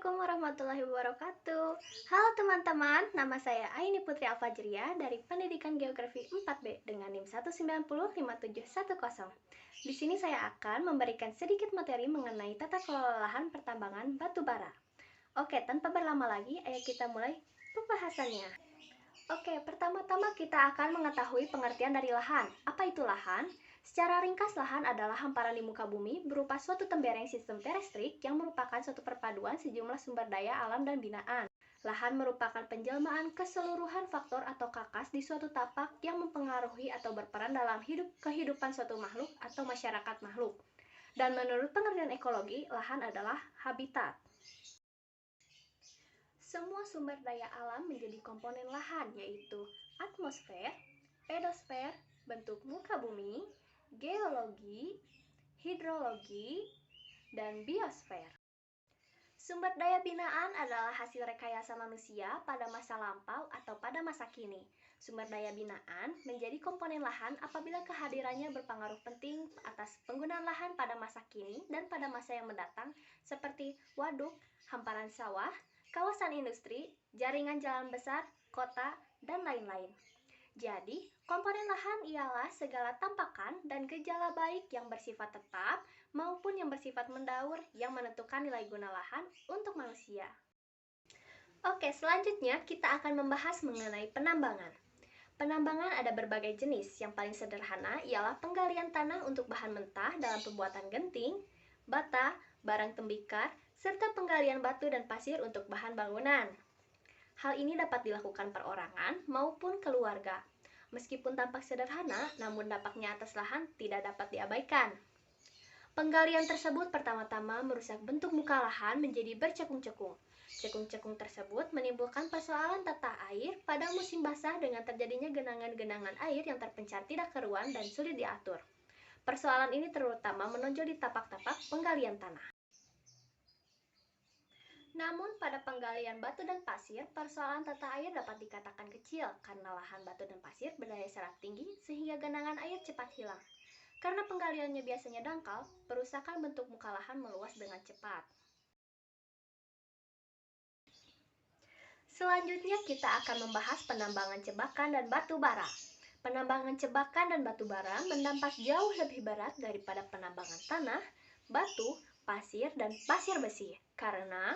Assalamualaikum warahmatullahi wabarakatuh. Halo teman-teman, nama saya Aini Putri Alfajria dari Pendidikan Geografi 4B dengan NIM 1905710. Di sini saya akan memberikan sedikit materi mengenai tata kelola lahan pertambangan batu bara. Oke, tanpa berlama lagi, ayo kita mulai pembahasannya. Oke, pertama-tama kita akan mengetahui pengertian dari lahan. Apa itu lahan? Secara ringkas, lahan adalah hamparan di muka bumi berupa suatu tembereng sistem terestrik yang merupakan suatu perpaduan sejumlah sumber daya alam dan binaan. Lahan merupakan penjelmaan keseluruhan faktor atau kakas di suatu tapak yang mempengaruhi atau berperan dalam kehidupan suatu makhluk atau masyarakat makhluk. Dan menurut pengertian ekologi, lahan adalah habitat. Semua sumber daya alam menjadi komponen lahan, yaitu atmosfer, pedosfer, bentuk muka bumi, geologi, hidrologi, dan biosfer. Sumber daya binaan adalah hasil rekayasa manusia pada masa lampau atau pada masa kini. Sumber daya binaan menjadi komponen lahan apabila kehadirannya berpengaruh penting atas penggunaan lahan pada masa kini dan pada masa yang mendatang, seperti waduk, hamparan sawah, kawasan industri, jaringan jalan besar, kota, dan lain-lain. Jadi, komponen lahan ialah segala tampakan dan gejala baik yang bersifat tetap maupun yang bersifat mendaur yang menentukan nilai guna lahan untuk manusia. Oke, selanjutnya kita akan membahas mengenai penambangan. Penambangan ada berbagai jenis. Yang paling sederhana ialah penggalian tanah untuk bahan mentah dalam pembuatan genting, bata, barang tembikar, serta penggalian batu dan pasir untuk bahan bangunan. Hal ini dapat dilakukan perorangan maupun keluarga. Meskipun tampak sederhana, namun dampaknya atas lahan tidak dapat diabaikan. Penggalian tersebut pertama-tama merusak bentuk muka lahan menjadi bercekung-cekung. Cekung-cekung tersebut menimbulkan persoalan tata air pada musim basah dengan terjadinya genangan-genangan air yang terpencar tidak keruan dan sulit diatur. Persoalan ini terutama menonjol di tapak-tapak penggalian tanah. Namun pada penggalian batu dan pasir, persoalan tata air dapat dikatakan kecil karena lahan batu dan pasir berdaya serap tinggi sehingga genangan air cepat hilang. Karena penggaliannya biasanya dangkal, perusakan bentuk muka lahan meluas dengan cepat. Selanjutnya kita akan membahas penambangan cebakan dan batu bara. Penambangan cebakan dan batu bara mendampak jauh lebih berat daripada penambangan tanah, batu, pasir, dan pasir besi karena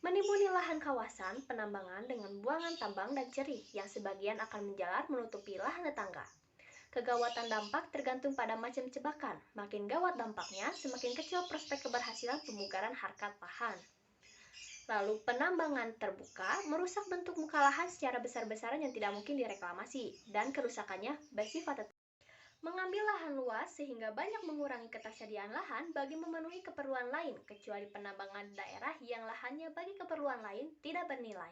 menimbuni lahan kawasan penambangan dengan buangan tambang dan cerih yang sebagian akan menjalar menutupi lahan tetangga. Kegawatan dampak tergantung pada macam cebakan. Makin gawat dampaknya, semakin kecil prospek keberhasilan pemugaran harkat lahan. Lalu penambangan terbuka merusak bentuk muka lahan secara besar-besaran yang tidak mungkin direklamasi dan kerusakannya bersifat tetap. Mengambil lahan luas sehingga banyak mengurangi ketersediaan lahan bagi memenuhi keperluan lain, kecuali penambangan daerah yang lahannya bagi keperluan lain tidak bernilai.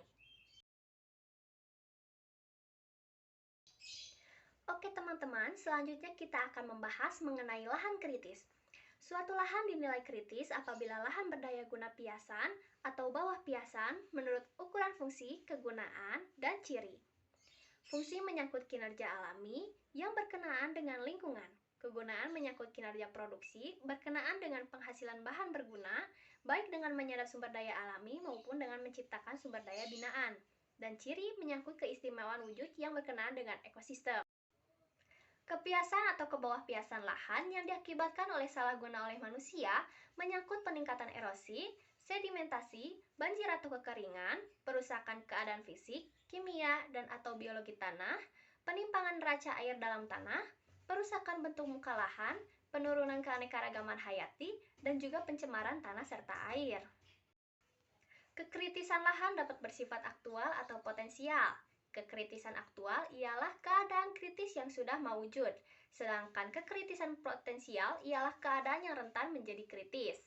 Oke teman-teman, selanjutnya kita akan membahas mengenai lahan kritis. Suatu lahan dinilai kritis apabila lahan berdaya guna piasan atau bawah piasan menurut ukuran fungsi, kegunaan, dan ciri. Fungsi menyangkut kinerja alami yang berkenaan dengan lingkungan. Kegunaan menyangkut kinerja produksi berkenaan dengan penghasilan bahan berguna, baik dengan menyerap sumber daya alami maupun dengan menciptakan sumber daya binaan. Dan ciri menyangkut keistimewaan wujud yang berkenaan dengan ekosistem. Kepiasan atau kebawah piasan lahan yang diakibatkan oleh salah guna oleh manusia menyangkut peningkatan erosi, sedimentasi, banjir atau kekeringan, perusakan keadaan fisik, kimia, dan atau biologi tanah, penimpangan neraca air dalam tanah, perusakan bentuk muka lahan, penurunan keanekaragaman hayati, dan juga pencemaran tanah serta air. Kekritisan lahan dapat bersifat aktual atau potensial. Kekritisan aktual ialah keadaan kritis yang sudah mewujud, sedangkan kekritisan potensial ialah keadaan yang rentan menjadi kritis.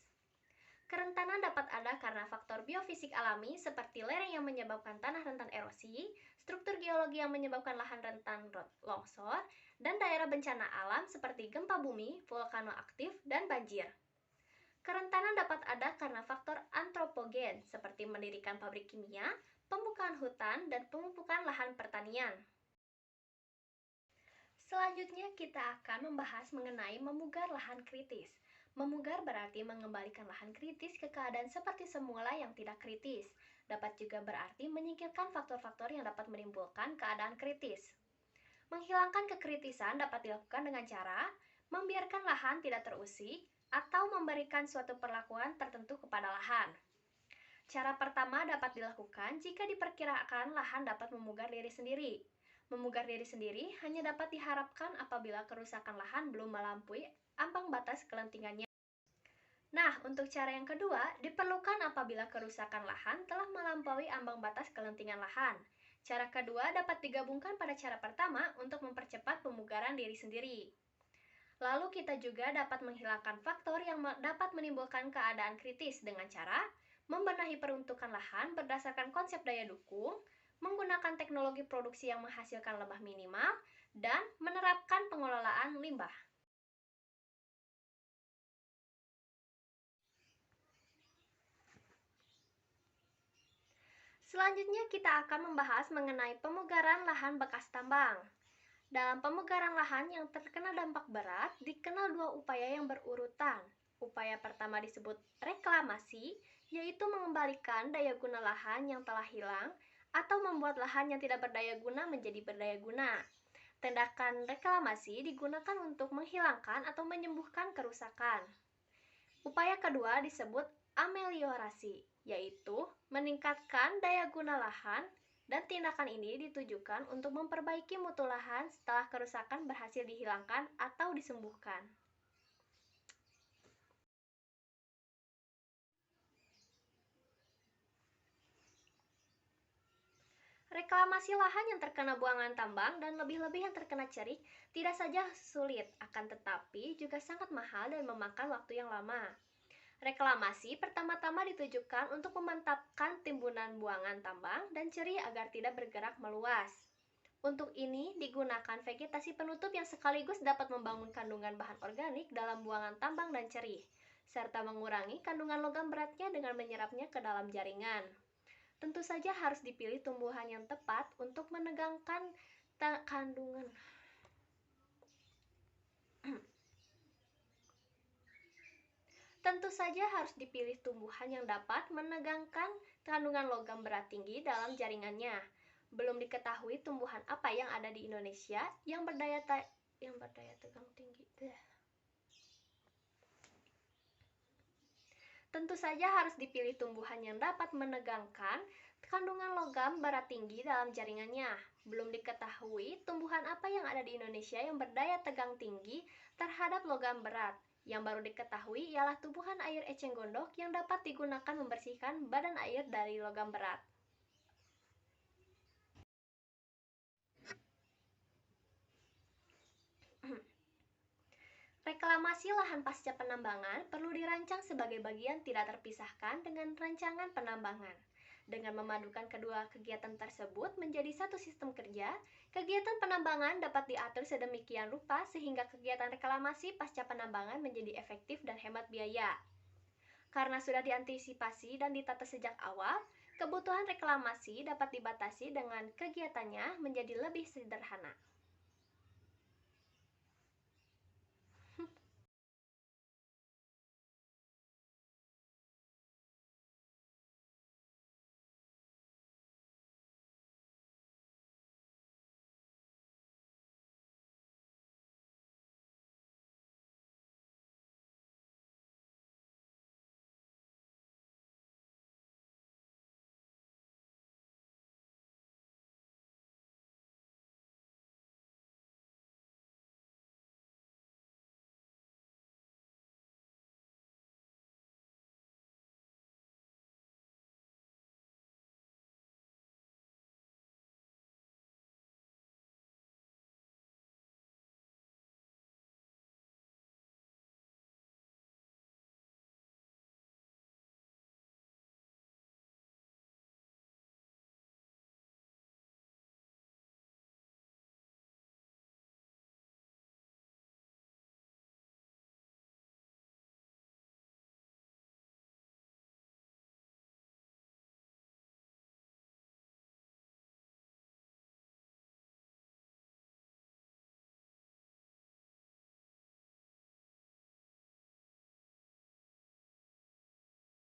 Kerentanan dapat ada karena faktor biofisik alami seperti lereng yang menyebabkan tanah rentan erosi, struktur geologi yang menyebabkan lahan rentan longsor, dan daerah bencana alam seperti gempa bumi, volcano aktif, dan banjir. Kerentanan dapat ada karena faktor antropogen seperti mendirikan pabrik kimia, pembukaan hutan, dan pemupukan lahan pertanian. Selanjutnya kita akan membahas mengenai memugar lahan kritis. Memugar berarti mengembalikan lahan kritis ke keadaan seperti semula yang tidak kritis. Dapat juga berarti menyingkirkan faktor-faktor yang dapat menimbulkan keadaan kritis. Menghilangkan kekritisan dapat dilakukan dengan cara membiarkan lahan tidak terusik atau memberikan suatu perlakuan tertentu kepada lahan. Cara pertama dapat dilakukan jika diperkirakan lahan dapat memugar diri sendiri. Memugar diri sendiri hanya dapat diharapkan apabila kerusakan lahan belum melampaui ambang batas kelentingannya. Nah, untuk cara yang kedua, diperlukan apabila kerusakan lahan telah melampaui ambang batas kelentingan lahan. Cara kedua dapat digabungkan pada cara pertama untuk mempercepat pemugaran diri sendiri. Lalu kita juga dapat menghilangkan faktor yang dapat menimbulkan keadaan kritis dengan cara membenahi peruntukan lahan berdasarkan konsep daya dukung, menggunakan teknologi produksi yang menghasilkan limbah minimal, dan menerapkan pengelolaan limbah. Selanjutnya kita akan membahas mengenai pemugaran lahan bekas tambang. Dalam pemugaran lahan yang terkena dampak berat, dikenal dua upaya yang berurutan. Upaya pertama disebut reklamasi, yaitu mengembalikan daya guna lahan yang telah hilang atau membuat lahan yang tidak berdaya guna menjadi berdaya guna. Tindakan reklamasi digunakan untuk menghilangkan atau menyembuhkan kerusakan. Upaya kedua disebut ameliorasi, yaitu meningkatkan daya guna lahan, dan tindakan ini ditujukan untuk memperbaiki mutu lahan setelah kerusakan berhasil dihilangkan atau disembuhkan. Reklamasi lahan yang terkena buangan tambang dan lebih-lebih yang terkena cerik tidak saja sulit, akan tetapi juga sangat mahal dan memakan waktu yang lama. Reklamasi pertama-tama ditujukan untuk memantapkan timbunan buangan tambang dan cerih agar tidak bergerak meluas. Untuk ini digunakan vegetasi penutup yang sekaligus dapat membangun kandungan bahan organik dalam buangan tambang dan cerih, serta mengurangi kandungan logam beratnya dengan menyerapnya ke dalam jaringan. Tentu saja harus dipilih tumbuhan yang tepat untuk menegangkan kandungan. Tentu saja harus dipilih tumbuhan yang dapat menegangkan kandungan logam berat tinggi dalam jaringannya. Belum diketahui tumbuhan apa yang ada di Indonesia yang berdaya tegang tinggi. Tentu saja harus dipilih tumbuhan yang dapat menegangkan kandungan logam berat tinggi dalam jaringannya. Belum diketahui tumbuhan apa yang ada di Indonesia yang berdaya tegang tinggi terhadap logam berat. Yang baru diketahui ialah tumbuhan air eceng gondok yang dapat digunakan membersihkan badan air dari logam berat. Reklamasi lahan pasca penambangan perlu dirancang sebagai bagian tidak terpisahkan dengan rancangan penambangan. Dengan memadukan kedua kegiatan tersebut menjadi satu sistem kerja, kegiatan penambangan dapat diatur sedemikian rupa sehingga kegiatan reklamasi pasca penambangan menjadi efektif dan hemat biaya. Karena sudah diantisipasi dan ditata sejak awal, kebutuhan reklamasi dapat dibatasi dengan kegiatannya menjadi lebih sederhana.